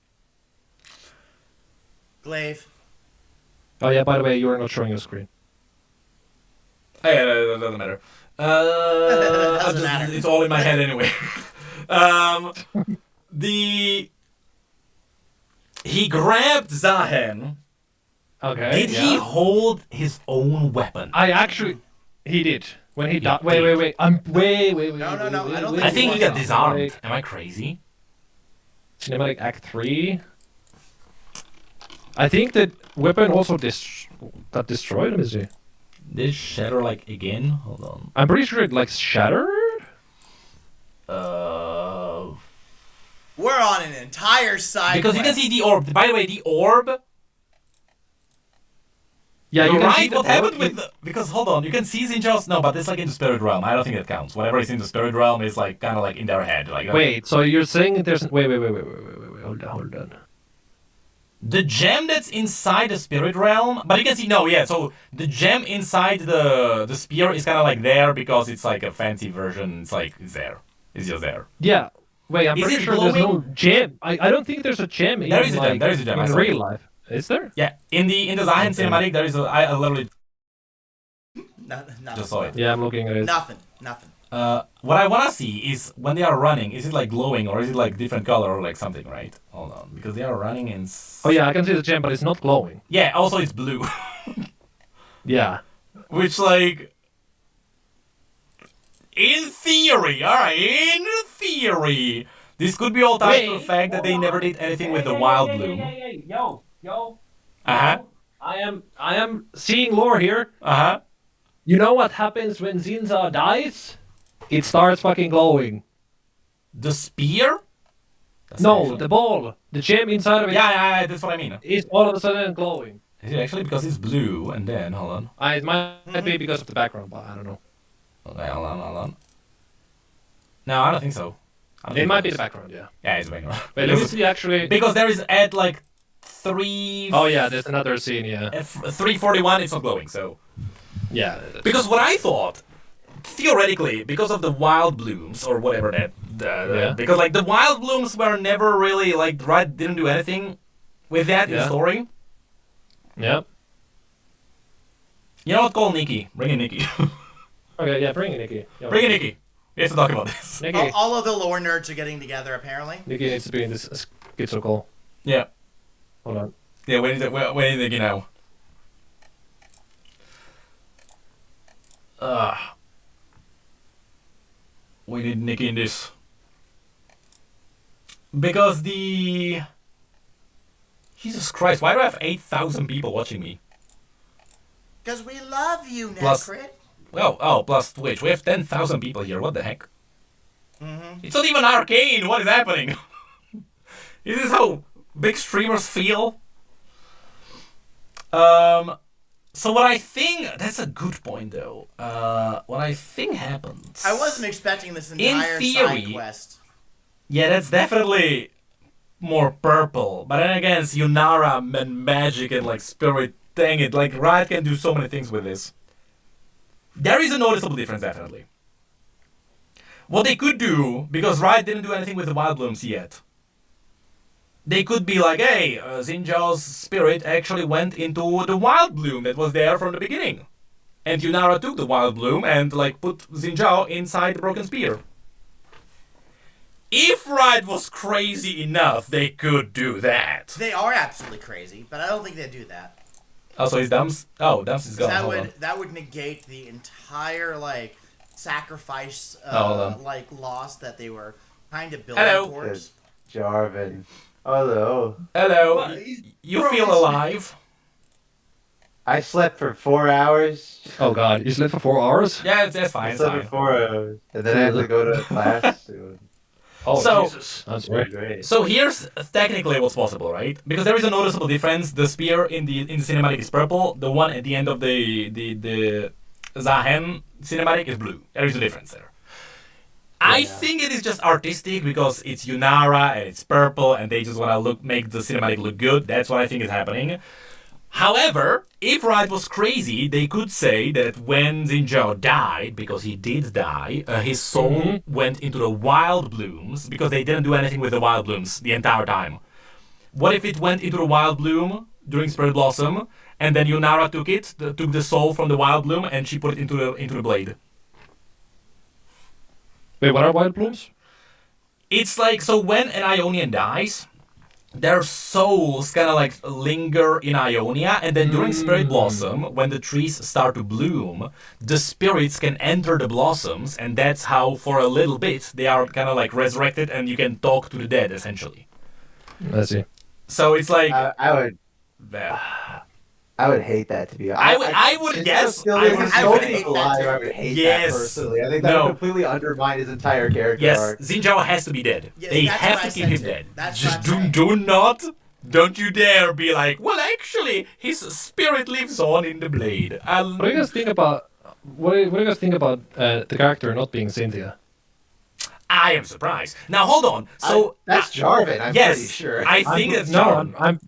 Glaive. Oh yeah, by the way, you are not showing your screen. Hey, that doesn't matter. Doesn't matter. It's all in my head anyway. He grabbed Zahen. Okay. Did he hold his own weapon? He did. When he died. Wait. No, I don't think I think he got Wait. disarmed. Am I crazy? Cinematic Act 3. I think that weapon also got destroyed. Let me see. Did it shatter like again? Hold on. I'm pretty sure it like shattered. We're on an entire side Because you can see the orb. By the way, the orb. Yeah, You're you can right. see the What happened orb. with? Because hold on, you can see Xinjiao's. No, but it's like in the spirit realm. I don't think that counts. Whatever is in the spirit realm is like kind of like in their head. Like Wait, so you're saying there's wait. Hold on. the gem that's inside the spirit realm. But you can see so the gem inside the spear is kind of like there because it's like a fancy version. It's like it's there. It's just there. Yeah. Wait, I'm Is pretty it sure there's no glowing? gem. I don't think there's a gem in There is a gem. There is a gem. I in saw real it. life. Is there? Yeah, in the Zahen cinematic, there is I literally Nothing. just saw it. Yeah, I'm looking at it. Nothing. What I wanna see is when they are running, is it like glowing or is it like different color or like something, right? Hold on, because they are running in. Oh yeah, I can see the gem, but it's not glowing. Yeah, also it's blue, Yeah. which like. In theory, alright, in theory, this could be all tied to the fact that they never did anything with the wild bloom. Yo. Uh-huh. I am seeing lore here. Uh-huh. You know what happens when Zinza dies? It starts fucking glowing. The spear? That's No, actually- the ball, the gem inside of it, Yeah, that's what I mean. is all of a sudden glowing. Is it actually because it's blue and then, hold on. It might be because of the background, but I don't know. Okay, hold on. No, I don't think so. I don't It think might it be is. the background, yeah. Yeah, it's the background. Wait, let me see actually. Because there is at like 3... Oh yeah, there's another scene, yeah. At 341, it's not glowing, so... Yeah. Because what I thought, theoretically, because of the wild blooms, or whatever that... Yeah. Because like the wild blooms were never really, like, Riot didn't do anything with that in the Yeah. story. Yeah. You know what, call Nikki. Bring in Nikki. Okay, yeah, bring it, Nikki. Yeah, Bring in Nikki. We have to talk about this. Nikki. All of the lore nerds are getting together, apparently. Nikki needs to be in this schizo call. Yeah. Hold on. Yeah, where is Nikki now? We need Nikki in this. Because the... Jesus Christ, why do I have 8,000 people watching me? Because we love you, Plus- Necrit. Plus Twitch. We have 10,000 people here, what the heck? Mm-hmm. It's not even Arcane, what is happening? Is this how big streamers feel? So what I think... That's a good point, though. What I think happens... I wasn't expecting this In entire theory- side quest. Yeah, that's definitely more purple. But then again, it's Yunara and magic and like spirit. Dang it, like Riot can do so many things with this. There is a noticeable difference, definitely. What they could do, because Riot didn't do anything with the Wild Blooms yet, they could be like, hey, Xinjiao's spirit actually went into the Wild Bloom that was there from the beginning. And Yunara took the Wild Bloom and like put Xinjiao inside the Broken Spear. If Riot was crazy enough, they could do that. They are absolutely crazy, but I don't think they'd do that. Oh, so he's Dums? Oh, Dums is gone. That Hold on. that would negate the entire like sacrifice hold on. like loss that they were kind of building Hello. towards. Jarvan. Hello. Hello. What? You feel alive? I slept for 4 hours. Oh god, you slept for 4 hours? Yeah, that's fine. I It's slept fine. for 4 hours. And then I have to go to class soon. Oh So- Jesus. That's right. Great. So here's technically what's possible, right? Because there is a noticeable difference. The spear in the cinematic is purple. The one at the end of the Zahen cinematic is blue. There is a difference there. I think it is just artistic because it's Yunara and it's purple and they just want to make the cinematic look good. That's what I think is happening. However, if Riot was crazy, they could say that when Xinjiao died, because he did die, his soul went into the Wild Blooms because they didn't do anything with the Wild Blooms the entire time. What if it went into the Wild Bloom during Spirit Blossom, and then Yunara took took the soul from the Wild Bloom, and she put it into the blade? Wait, what are wild blooms? It's like, so when an Ionian dies, their souls kind of like linger in Ionia, and then during Spirit Blossom, when the trees start to bloom, the spirits can enter the blossoms, and that's how, for a little bit, they are kind of like resurrected, and you can talk to the dead, essentially. Let's see. So it's like... I would hate that, to be honest. I would guess. Still, I there's would- so I would many hate that alive, too. I would hate Yes. that personally. I think that No. would completely undermine his entire character Yes, arc. Xinjiao has to be dead. Yes, They that's have what I to keep said him too. dead. That's Just what I'm do not. Don't you dare be like, well, actually, his spirit lives on in the blade. What do you guys think about the character not being Cynthia? I am surprised. Now, hold on. So That's Jarvan, I'm yes, pretty sure. I think that's no, Jarvan.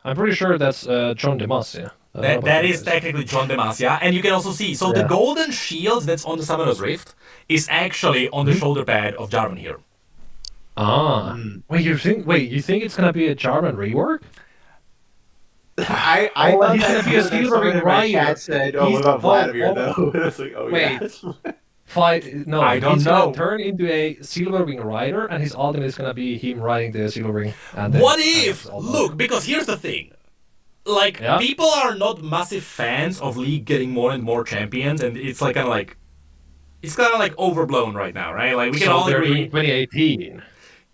I'm pretty sure that's John DeMass, yeah. I don't know about That you is guys. technically John Demacia, and you can also see. So the Yeah. golden shield that's on the Summoner's Rift is actually on the shoulder pad of Jarvan here. Ah. Wait, you think it's gonna be a Jarvan rework? I Oh, thought he's that gonna be a too, and then Silver someone in Ring my Rider. chat said, oh, He's- what about Vladimir, oh, though? It's like, oh, Wait. yeah. Fight no, I don't he's know. gonna turn into a Silver Wing Rider, and his ultimate is gonna be him riding the Silver Ring. And then, What and if? it's all Look, because here's the thing. Like, Yeah? people are not massive fans of League getting more and more champions, and it's like kind of like... It's kind of like overblown right now, right? Like, we can so all they're agree... doing 2018.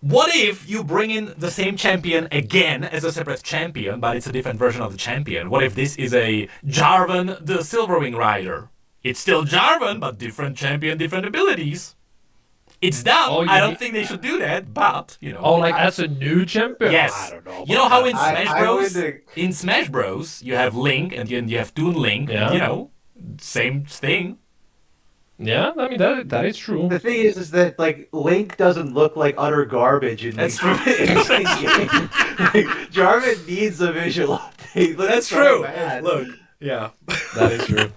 What if you bring in the same champion again as a separate champion, but it's a different version of the champion? What if this is a Jarvan the Silverwing Rider? It's still Jarvan, but different champion, different abilities. It's dumb. Oh, I don't think they should do that, but, you know. Oh, like as a new champion? Yes. I don't know. You know how in I- Smash I Bros. would- In Smash Bros. You have Link and you have Toon Link. Yeah. And, you know, same thing. Yeah, I mean that is true. The thing is that like Link doesn't look like utter garbage in That's Link. true. Like, Jarvan needs a visual update. Look, That's so true. bad. Look, yeah. That is true.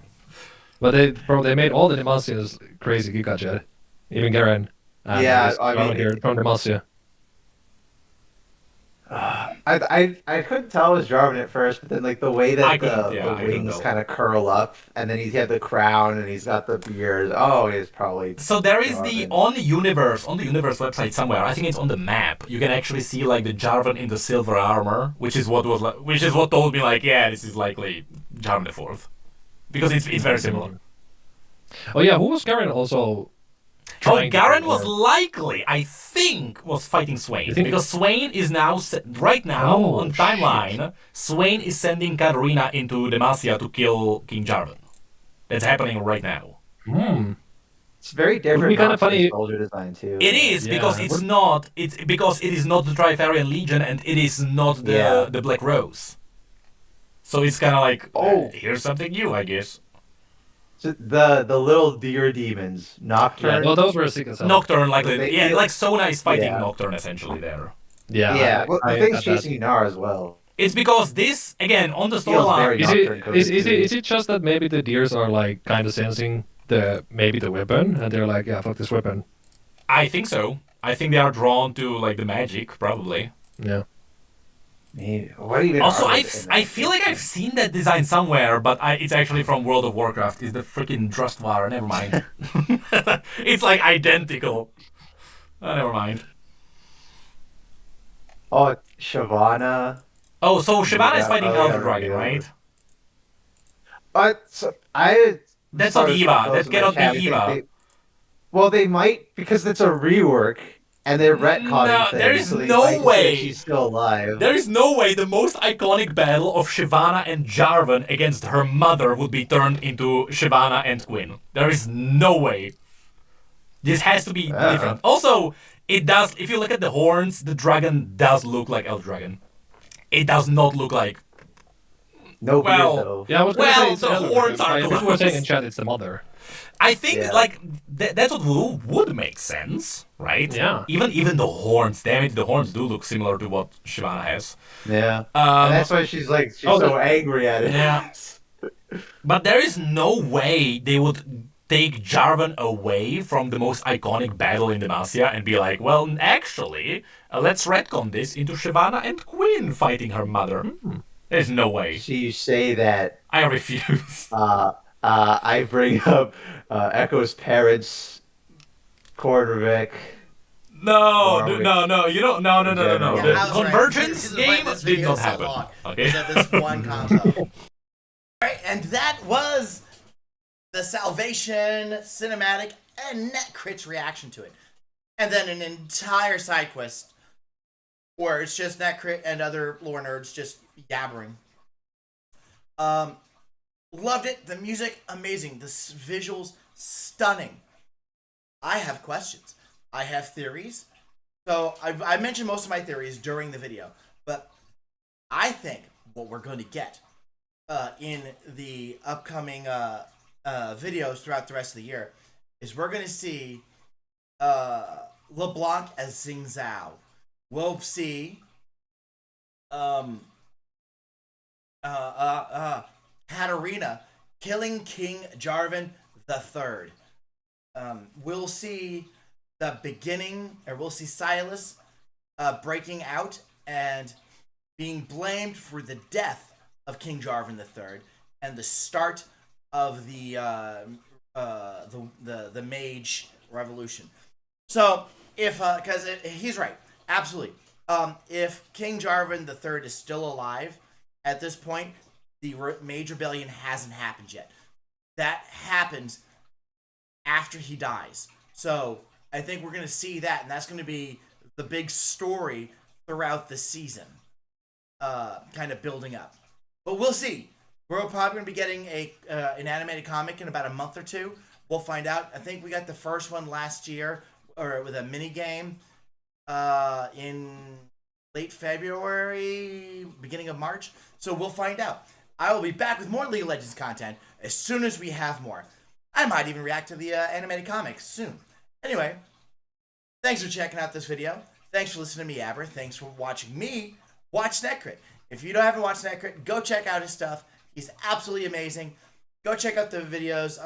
But they made all the Demacias crazy Giga Jet. Even Garen. Yeah, I mean, here from Demacia. I couldn't tell it was Jarvan at first, but then like the way I that couldn't- yeah, I the couldn't wings tell. kind of curl up, and then he's got the crown and he's got the beard. Oh, it's probably So there is the Jarvan. on the universe website somewhere. I think it's on the map. You can actually see like the Jarvan in the silver armor, which is what told me like, yeah, this is likely Jarvan the Fourth, because it's very similar. Oh yeah, who was Garen also? Oh, trying to Garen get was more? likely, I think, was fighting Swain. You think- Because Swain is now, right now, Oh, on timeline, Swain is sending Katarina into Demacia to kill King Jarvan. That's happening right now. It's very Would different. be kinda not for the funny- soldier design too. It is, Yeah. because it's because it is not the Trifarian Legion and it is not the, Yeah. the Black Rose. So it's kind of like, Oh. here's something new, I guess. So the little deer demons, Yeah, Nocturne. well, those were sick as hell. Nocturne, like, They yeah, feel- like Sona is fighting Yeah. Nocturne essentially there. Yeah. Yeah, well, the I thing's got that. chasing Inar as well. It's because this, again, on the Feels storyline, very- Is Nocturne it coded is too. it just that maybe the deers are like kind of sensing the weapon and they're like, yeah, fuck this weapon. I think so. I think they are drawn to like the magic, probably. Yeah. Maybe. What even? Also, are I they in I that? feel like I've seen that design somewhere, but it's actually from World of Warcraft. It's the freaking Drustvar. Never mind. It's like identical. Never mind. Oh, Shyvana. Oh, so Shyvana is Yeah, fighting oh, Elder yeah, Dragon, yeah. right? So I. That's saw not some Eva. posts That in cannot the chat. be Eva. Well, they might because it's a rework and they're retconning No, things. there is so they no might say way. she's still alive. There is no way the most iconic battle of Shyvana and Jarvan against her mother would be turned into Shyvana and Quinn. There is no way. This has to be different. Also, it does. If you look at the horns, the dragon does look like Elder Dragon. It does not look like. No well, beard though. Yeah, I was gonna Well, say it's the Elder, horns but are people were close. saying in chat it's the mother. I think Yeah. like that's what would make sense, right? Yeah. Even the horns. Damn it, the horns do look similar to what Shyvana has. Yeah. And that's why she's like Oh, so angry at it. Yeah. But there is no way they would take Jarvan away from the most iconic battle in Demacia and be like, well, actually, let's retcon this into Shyvana and Quinn fighting her mother. There's no way. So you say that I refuse. I bring up Echo's parents, Kornvik. No, Or we- no, you don't. No. Yeah, The I was right. convergence This is why game this did video not is so happen. long. Okay. Is that this one console. Alright, and that was the Salvation cinematic and NetCrit's reaction to it. And then an entire side quest where it's just NetCrit and other lore nerds just yabbering. Loved it. The music, amazing. The visuals, stunning. I have questions. I have theories. So I mentioned most of my theories during the video, but I think what we're going to get in the upcoming videos throughout the rest of the year is we're going to see LeBlanc as Xing Zhao. We'll see Katarina killing King Jarvan III. We'll see the beginning, or we'll see Silas breaking out and being blamed for the death of King Jarvan III and the start of the Mage Revolution. So if because he's right, absolutely. If King Jarvan III is still alive at this point, the Mage Rebellion hasn't happened yet. That happens after he dies. So I think we're going to see that, and that's going to be the big story throughout the season, kind of building up. But we'll see. We're probably going to be getting an animated comic in about a month or two. We'll find out. I think we got the first one last year, or with a mini game, in late February, beginning of March. So we'll find out. I will be back with more League of Legends content as soon as we have more. I might even react to the animated comics soon. Anyway, thanks for checking out this video. Thanks for listening to me, Aber. Thanks for watching me watch Netcrit. If you haven't watched Netcrit, go check out his stuff. He's absolutely amazing. Go check out the videos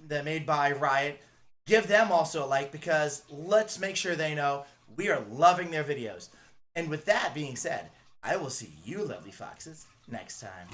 that made by Riot. Give them also a like, because let's make sure they know we are loving their videos. And with that being said, I will see you lovely foxes next time.